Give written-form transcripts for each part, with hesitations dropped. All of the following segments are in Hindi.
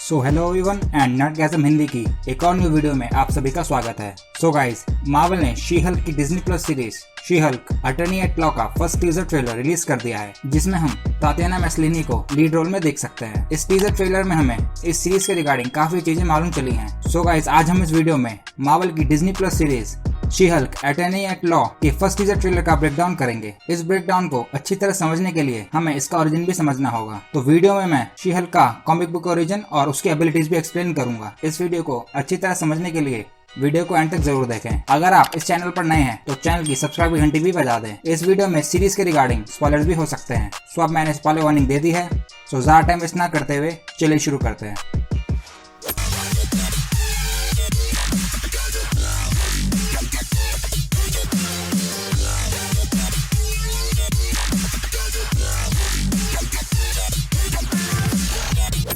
So hello everyone and Nerdgasm Hindi की एक और न्यू वीडियो में आप सभी का स्वागत है। सो गाइस, मार्वल ने शी हल्क की Disney plus series She Hulk attorney at law का फर्स्ट टीजर ट्रेलर रिलीज कर दिया है, जिसमें हम तातियाना मैस्लिनी को लीड रोल में देख सकते हैं। इस टीजर ट्रेलर में हमें इस सीरीज के रिगार्डिंग काफी चीजें मालूम चली हैं। सो गाइस, आज हम इस वीडियो में मार्वल की Disney plus series She Hulk attorney at law के फर्स्ट टीजर ट्रेलर का ब्रेकडाउन करेंगे। इस ब्रेकडाउन को अच्छी तरह समझने के लिए हमें इसका ओरिजिन भी समझना होगा। तो वीडियो में मैं शी हल्क का कॉमिक बुक ओरिजिन और उसकी एबिलिटीज भी एक्सप्लेन करूंगा। इस वीडियो को अच्छी तरह समझने के लिए वीडियो को एंड तक जरूर देखें। अगर आप इस चैनल पर नए हैं तो चैनल की सब्सक्राइब घंटी भी बजा दें। इस वीडियो में सीरीज के रिगार्डिंग स्पॉयलर्स भी हो सकते हैं। सो अब मैंने स्पॉइलर वार्निंग दे दी है। सो ज्यादा टाइम वेस्ट ना करते हुए चलिए शुरू करते हैं।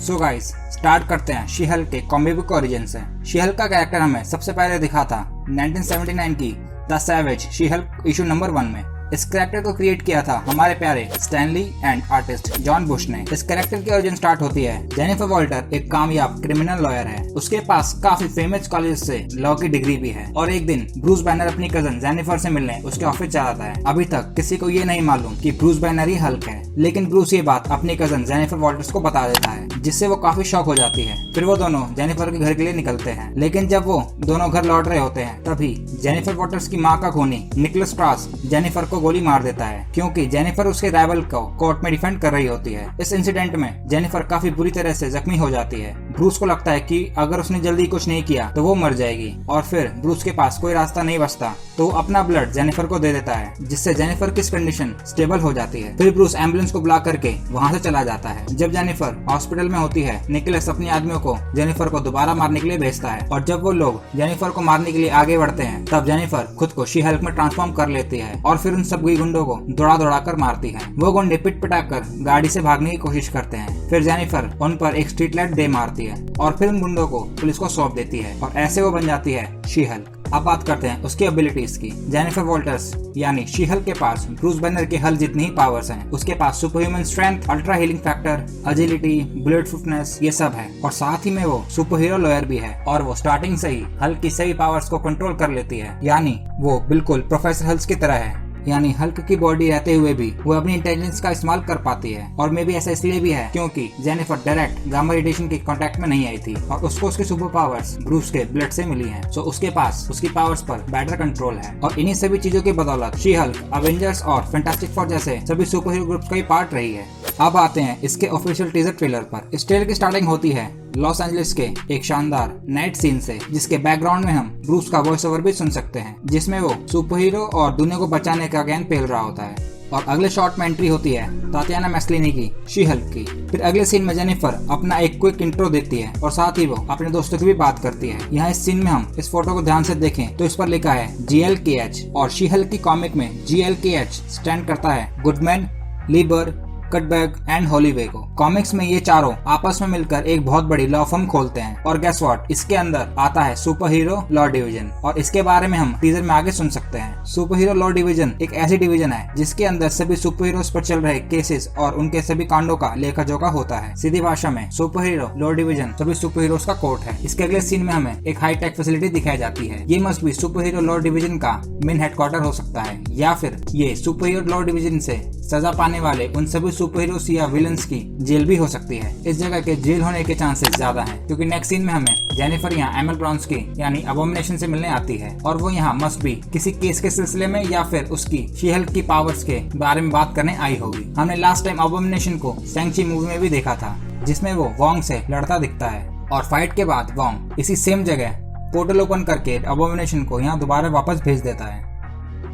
सो गाइस, स्टार्ट करते हैं शी हल्क के कॉमिक बुक ओरिजिन से। शी हल्क का कैरेक्टर हमें सबसे पहले दिखा था 1979 की the savage she Hulk issue number 1 में। इस कैरेक्टर को क्रिएट किया था हमारे प्यारे Stanley and artist John Bush ने। इस कैरेक्टर की ओरिजिन स्टार्ट होती है जेनिफर वॉल्टर एक कामयाब क्रिमिनल लॉयर है। उसके पास काफी फेमस कॉलेज से लॉ की डिग्री भी है और एक दिन ब्रूस बैनर अपनी कजन जेनिफर से मिलने उसके ऑफिस जाता है। अभी तक किसी को ये नहीं मालूम कि ब्रूस बैनर ही हल्क है, लेकिन ब्रूस ये बात अपनी कजन जेनिफर वॉल्टर्स को बता देता है, जिससे वो काफी शॉक हो जाती है। फिर वो दोनों जेनिफर के घर के लिए निकलते हैं, लेकिन जब वो दोनों घर लौट रहे होते हैं तभी जेनिफर वॉल्टर्स की माँ का खूनी निकोलस क्रॉस जेनिफर को गोली मार देता है, क्योंकि जेनिफर उसके राइवल को कोर्ट में डिफेंड कर रही होती है। इस इंसिडेंट में जेनिफर काफी बुरी तरह से जख्मी हो जाती है। ब्रूस को लगता है कि अगर उसने जल्दी कुछ नहीं किया तो वो मर जाएगी और फिर ब्रूस के पास कोई रास्ता नहीं बचता तो वो अपना ब्लड जेनिफर को दे देता है, जिससे जेनिफर की कंडीशन स्टेबल हो जाती है। फिर ब्रूस एम्बुलेंस को बुला करके वहाँ से चला जाता है। जब जेनिफर हॉस्पिटल में होती है, निकोलस अपने आदमियों को जेनिफर को दोबारा मारने के लिए भेजता है और जब वो लोग जेनिफर को मारने के लिए आगे बढ़ते हैं तब जेनिफर खुद को शी हल्क में ट्रांसफॉर्म कर लेती है और फिर उन सब गुंडों को दौड़ा कर मारती है। वो गुंडे पिट पिटा कर गाड़ी से भागने की कोशिश करते हैं। फिर जेनिफर उन पर एक स्ट्रीट लाइट दे मारती है और फिर उन गुंडों को पुलिस को सौंप देती है और ऐसे वो बन जाती है शी हल्क। अब बात करते हैं उसकी एबिलिटीज की। जेनिफर वॉल्टर्स यानी शी हल्क के पास ब्रूस बैनर के हल्क जितनी ही पावर्स हैं। उसके पास super human strength, ultra healing factor, agility, bullet proofness, ये सब है और साथ ही में वो सुपर हीरो लॉयर भी है और वो स्टार्टिंग से ही हल्क की सभी पावर्स को कंट्रोल कर लेती है। यानी वो बिल्कुल प्रोफेसर हल्क की तरह है। यानी हल्क की बॉडी रहते हुए भी वो अपनी इंटेलिजेंस का इस्तेमाल कर पाती है और मे भी ऐसा इसलिए भी है क्योंकि जेनिफर डायरेक्ट गामा रेडिएशन के कांटेक्ट में नहीं आई थी और उसको उसकी सुपर पावर्स ब्रूस के ब्लड से मिली हैं। सो उसके पास उसकी पावर्स पर बेटर कंट्रोल है और इन्हीं सभी चीजों की बदौलत शी हल्क अवेंजर्स और फैंटास्टिक फोर जैसे सभी सुपर हीरो ग्रुप्स का ही पार्ट रही है। अब आते हैं इसके ऑफिशियल टीजर ट्रेलर पर। इस ट्रेलर की स्टार्टिंग होती है लॉस एंजलिस के एक शानदार नाइट सीन से, जिसके बैकग्राउंड में हम ब्रूस का वॉइस ओवर भी सुन सकते हैं, जिसमें वो सुपर हीरो और दुनिया को बचाने का गेंद पेल रहा होता है। और अगले शॉट में एंट्री होती है तातियाना मैस्लिनी की शी हल्क की। फिर अगले सीन में जेनिफर अपना एक क्विक इंट्रो देती है और साथ ही वो अपने दोस्तों की भी बात करती है। यहाँ इस सीन में हम इस फोटो को ध्यान से देखें तो इस पर लिखा है GLKH और शी हल्क की कॉमिक में GLKH स्टैंड करता है गुडमैन, लीबर, कटबैग एंड हॉलीवे को। कॉमिक्स में ये चारों आपस में मिलकर एक बहुत बड़ी लॉ फर्म खोलते हैं और गेस व्हाट, इसके अंदर आता है सुपर हीरो लॉ डिवीजन और इसके बारे में हम टीजर में आगे सुन सकते हैं। सुपर हीरो लॉ डिवीजन एक ऐसी डिवीजन है जिसके अंदर सभी सुपर हीरोज पर चल रहे केसेस और उनके सभी कांडों का लेखा जोखा होता है। सीधी भाषा में सुपर हीरो लॉ डिवीजन सभी सुपर हीरोज का कोर्ट है। इसके अगले सीन में हमें एक हाई टेक फैसिलिटी दिखाई जाती है। ये मस्ट भी सुपर हीरो लॉ डिवीजन का मेन हेडक्वार्टर हो सकता है या फिर ये सुपर हीरो लॉ डिवीजन से सजा पाने वाले उन सभी सुपर हीरोज या विलन्स की जेल भी हो सकती है। इस जगह के जेल होने के चांसेस ज्यादा हैं, क्योंकि नेक्स्ट सीन में हमें जेनिफर यहाँ एमल ब्राउन्स्की यानी अबोमिनेशन से मिलने आती है और वो यहाँ मस्ट भी किसी केस के सिलसिले में या फिर उसकी शी हल्क की पावर्स के बारे में बात करने आई होगी। हमने लास्ट टाइम अबोमिनेशन को शैंग-ची मूवी में भी देखा था, जिसमें वो वोंग से लड़ता दिखता है और फाइट के बाद वोंग इसी सेम जगह पोर्टल ओपन करके अबोमिनेशन को यहाँ दोबारा वापस भेज देता है।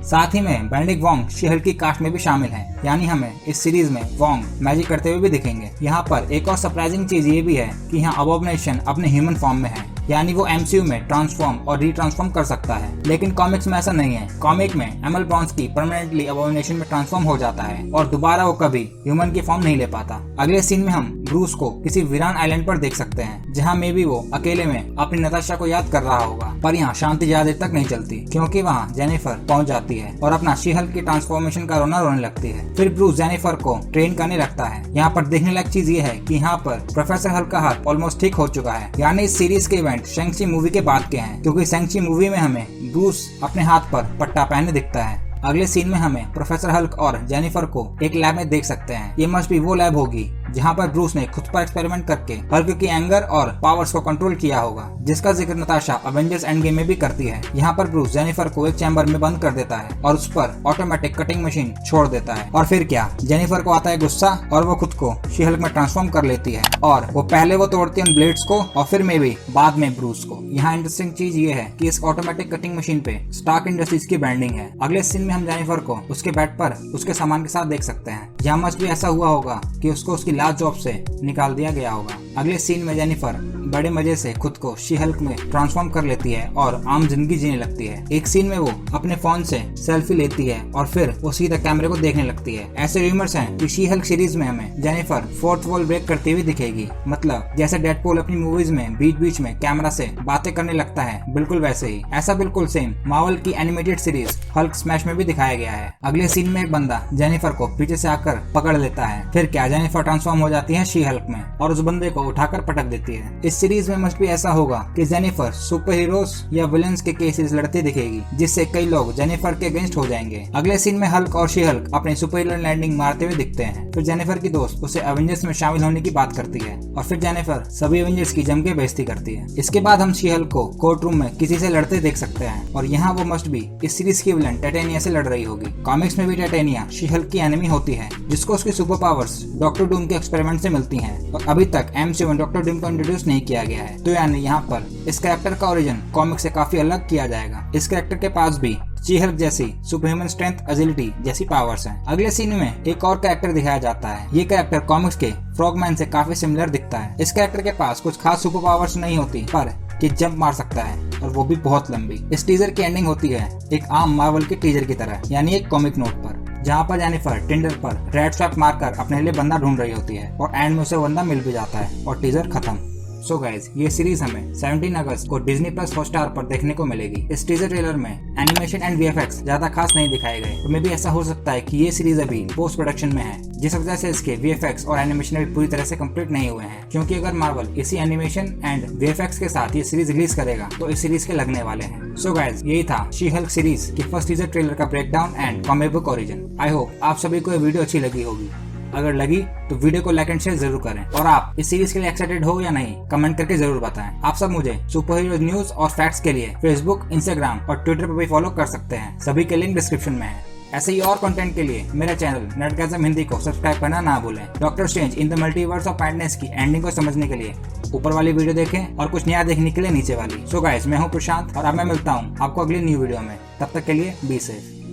साथ ही में बेनेडिक्ट वोंग शी हल्क की कास्ट में भी शामिल है, यानी हमें इस सीरीज में वोंग मैजिक करते हुए भी दिखेंगे। यहाँ पर एक और सरप्राइजिंग चीज ये भी है कि यहाँ अबोमिनेशन अपने ह्यूमन फॉर्म में है, यानी वो MCU में ट्रांसफॉर्म और रीट्रांसफॉर्म कर सकता है, लेकिन कॉमिक्स में ऐसा नहीं है। कॉमिक में एमल ब्राउन्स्की परमानेंटली अबोमिनेशन में ट्रांसफॉर्म हो जाता है और दोबारा वो कभी ह्यूमन की फॉर्म नहीं ले पाता। अगले सीन में हम ब्रूस को किसी वीरान आइलैंड पर देख सकते हैं, जहाँ मे बी वो अकेले में अपनी नताशा को याद कर रहा होगा। पर यहाँ शांति ज्यादा देर तक नहीं चलती, क्योंकि वहाँ जेनिफर पहुँच जाती है और अपना शी हल्क की ट्रांसफॉर्मेशन का रोने लगती है। फिर ब्रूस जेनिफर को ट्रेन करने लगता है। यहाँ पर देखने लायक चीज ये है कि यहाँ पर प्रोफेसर हल्क का हाथ ऑलमोस्ट ठीक हो चुका है। यानी इस सीरीज के इवेंट शैंग-ची मूवी के बाद के हैं, क्योंकि शैंग-ची मूवी में हमें ब्रूस अपने हाथ पर पट्टा पहने दिखता है। अगले सीन में हमें प्रोफेसर हल्क और जेनिफर को एक लैब में देख सकते हैं। ये मस्ट भी वो लैब होगी जहाँ पर ब्रूस ने खुद पर एक्सपेरिमेंट करके हल्क की एंगर और पावर्स को कंट्रोल किया होगा, जिसका जिक्र नताशा अवेंजर्स एंड गेम में भी करती है। यहाँ पर ब्रूस जेनिफर को एक चैम्बर में बंद कर देता है और उस पर ऑटोमेटिक कटिंग मशीन छोड़ देता है। और फिर क्या, जेनिफर को आता है गुस्सा और वो खुद को शी हल्क में ट्रांसफॉर्म कर लेती है और वो पहले वो तोड़ती है उन ब्लेड्स को और फिर मे भी बाद में ब्रूस को। यहाँ इंटरेस्टिंग चीज ये है कि इस ऑटोमेटिक कटिंग मशीन पे स्टार्क इंडस्ट्रीज की ब्रांडिंग है। अगले सीन में हम जेनिफर को उसके बेड पर उसके सामान के साथ देख सकते हैं। यहाँ मस्ट भी ऐसा हुआ होगा कि उसको उसकी लास्ट जॉब से निकाल दिया गया होगा। अगले सीन में जेनिफर बड़े मजे से खुद को शी हल्क में ट्रांसफॉर्म कर लेती है और आम जिंदगी जीने लगती है। एक सीन में वो अपने फोन से सेल्फी लेती है और फिर वो सीधा कैमरे को देखने लगती है। ऐसे रूमर्स हैं कि शी हल्क सीरीज में हमें जेनिफर फोर्थ वॉल ब्रेक करती हुई दिखेगी, मतलब जैसे डेडपूल अपनी मूवीज में बीच बीच में कैमरा से बातें करने लगता है, बिल्कुल वैसे ही। ऐसा बिल्कुल सेम मार्वल की एनिमेटेड सीरीज हल्क स्मैश में भी दिखाया गया है। अगले सीन में एक बंदा जेनिफर को पीछे से आकर पकड़ लेता है। फिर क्या, जेनिफर ट्रांसफॉर्म हो जाती है शी हल्क में और उस बंदे को उठाकर पटक देती है। इस सीरीज में मस्ट भी ऐसा होगा कि जेनिफर सुपर हीरोज या विलन्स के केसेस लड़ती दिखेगी, जिससे कई लोग जेनिफर के अगेंस्ट हो जाएंगे। अगले सीन में हल्क और शी हल्क अपने सुपर हीरो लैंडिंग मारते हुए दिखते हैं। फिर जेनिफर की दोस्त उसे एवेंजर्स में शामिल होने की बात करती है और फिर जेनिफर सभी एवेंजर्स की जम के बेइज्जती करती है। इसके बाद हम शी हल्क को कोर्ट रूम में किसी से लड़ते देख सकते हैं और यहाँ वो मस्ट भी इस सीरीज की विलन टाइटेनिया से लड़ रही होगी। कॉमिक्स में भी टाइटेनिया शी हल्क की एनिमी होती है, जिसको उसकी सुपर पावर्स डॉक्टर डूम के एक्सपेरिमेंट से मिलती हैं और अभी तक MCU में डॉक्टर डूम को इंट्रोड्यूस नहीं किया गया है। तो यानी यहाँ पर इस कैरेक्टर का ओरिजिन कॉमिक से काफी अलग किया जाएगा। इस कैरेक्टर के पास भी शी हल्क जैसी सुपरह्यूमन स्ट्रेंथ, एजिलिटी जैसी पावर्स हैं। अगले सीन में एक और कैरेक्टर दिखाया जाता है। ये कैरेक्टर कॉमिक्स के फ्रॉगमैन से काफी सिमिलर दिखता है। इस कैरेक्टर के पास कुछ खास सुपर पावर्स नहीं होती, पर ये जंप मार सकता है और वो भी बहुत लंबी। इस टीजर की एंडिंग होती है एक आम मार्वल के टीजर की तरह, यानी एक कॉमिक नोट पर, जहाँ पर जेनिफर टिंडर पर रेड स्वैप मारकर अपने लिए बंदा ढूंढ रही होती है और एंड में उसे बंदा मिल भी जाता है और टीजर खत्म। सो गाइज, ये सीरीज हमें 17 अगस्त को डिज्नी प्लस हॉटस्टार पर देखने को मिलेगी। इस टीजर ट्रेलर में एनिमेशन एंड VFX ज्यादा खास नहीं दिखाए गए, तो मे भी ऐसा हो सकता है कि ये सीरीज अभी पोस्ट प्रोडक्शन में है, जिस वजह से इसके VFX और एनिमेशन अभी पूरी तरह से कंप्लीट नहीं हुए हैं। क्योंकि अगर मार्वल इसी एनिमेशन एंड VFX के साथ ये सीरीज रिलीज करेगा तो इस सीरीज के लगने वाले हैं। सो गाइज, यही था शी हल्क सीरीज की फर्स्ट टीजर ट्रेलर का breakdown and comic book origin. I hope आप सभी को ये वीडियो अच्छी लगी होगी। अगर लगी तो वीडियो को लाइक एंड शेयर जरूर करें और आप इस सीरीज के लिए एक्साइटेड हो या नहीं कमेंट करके जरूर बताएं। आप सब मुझे सुपर हीरो न्यूज और फैक्ट्स के लिए फेसबुक, इंस्टाग्राम और ट्विटर पर भी फॉलो कर सकते हैं। सभी के लिंक डिस्क्रिप्शन में है। ऐसे ही और कंटेंट के लिए मेरे चैनल नर्डगैज़म हिंदी को सब्सक्राइब करना ना भूलें। Doctor strange in the multiverse of madness की एंडिंग को समझने के लिए ऊपर वाली वीडियो देखें और कुछ नया देखने के लिए नीचे वाली। सो गाइस, मैं हूं प्रशांत और अब मैं मिलता हूं आपको अगली न्यू वीडियो में। तब तक के लिए बी सेफ।